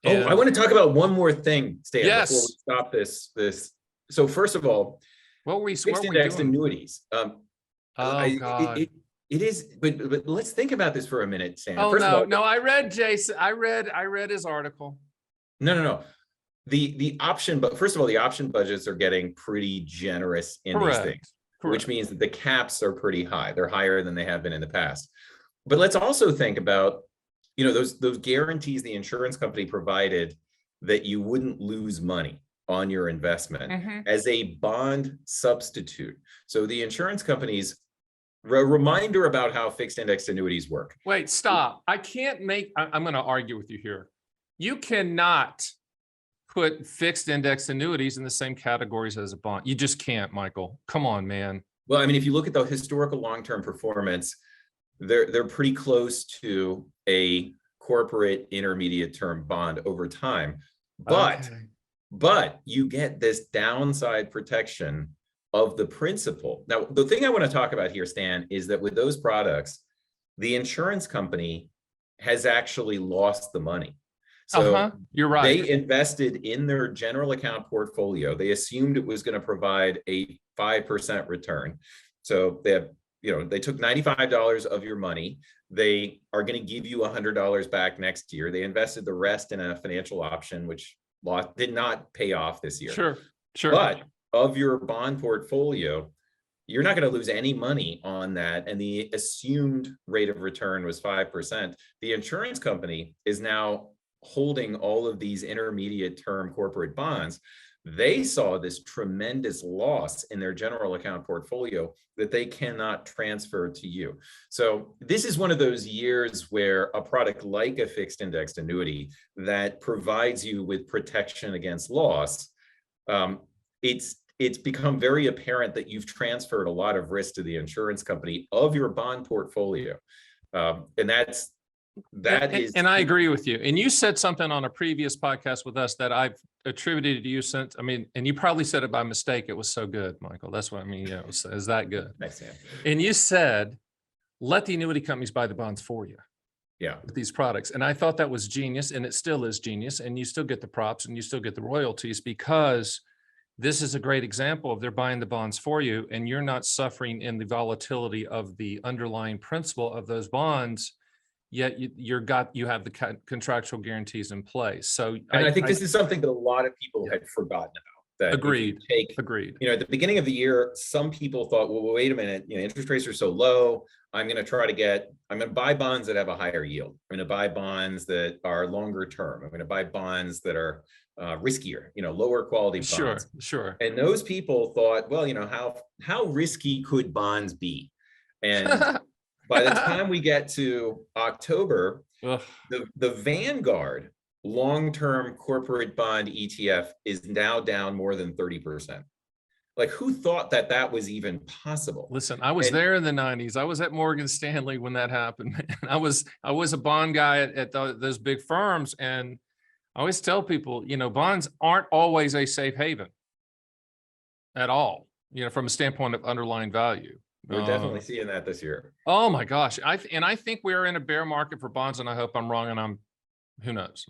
Oh, I want to talk about one more thing, Stan, before we Yes. stop this. So first of all, What were we fixed doing? indexed annuities. Oh God. It is, but let's think about this for a minute, Stan. Oh First of all, no, I read Jason. I read his article. no. The option, but first of all, the option budgets are getting pretty generous in these things, which means that the caps are pretty high. They're higher than they have been in the past. But let's also think about, those guarantees the insurance company provided that you wouldn't lose money on your investment as a bond substitute. So the insurance companies, a reminder about how fixed indexed annuities work. Wait, stop. I'm going to argue with you here. You cannot put fixed index annuities in the same categories as a bond. You just can't, Michael. Come on, man. Well, I mean, if you look at the historical long-term performance, they're pretty close to a corporate intermediate term bond over time. But you get this downside protection of the principal. Now, the thing I want to talk about here, Stan, is that with those products, the insurance company has actually lost the money. So you're right. They invested in their general account portfolio. They assumed it was going to provide a 5% return. So they took $95 of your money. They are going to give you $100 back next year. They invested the rest in a financial option, which did not pay off this year. Sure. But of your bond portfolio, you're not going to lose any money on that. And the assumed rate of return was 5%. The insurance company is now holding all of these intermediate term corporate bonds. They saw this tremendous loss in their general account portfolio that they cannot transfer to you. So this is one of those years where a product like a fixed indexed annuity that provides you with protection against loss, it's become very apparent that you've transferred a lot of risk to the insurance company of your bond portfolio. And I agree with you. And you said something on a previous podcast with us that I've attributed to you since, and you probably said it by mistake. It was so good, Michael. That's what I mean. Yeah, is that good? Nice, man. And you said, let the annuity companies buy the bonds for you. Yeah. With these products. And I thought that was genius, and it still is genius. And you still get the props and you still get the royalties, because this is a great example of they're buying the bonds for you, and you're not suffering in the volatility of the underlying principle of those bonds. Yet you have the contractual guarantees in place. So I think this is something that a lot of people had forgotten about. That agreed. Agreed. At the beginning of the year, some people thought, well, wait a minute, interest rates are so low. I'm going to buy bonds that have a higher yield. I'm going to buy bonds that are longer term. I'm going to buy bonds that are riskier, lower quality bonds. Sure. And those people thought, well, how risky could bonds be? And by the time we get to October, the Vanguard long-term corporate bond ETF is now down more than 30%. Like, who thought that was even possible? Listen, I was there in the 90s. I was at Morgan Stanley when that happened. I was a bond guy at those big firms. And I always tell people, bonds aren't always a safe haven at all, from a standpoint of underlying value. We're definitely seeing that this year. Oh my gosh. I think we're in a bear market for bonds, and I hope I'm wrong, and who knows?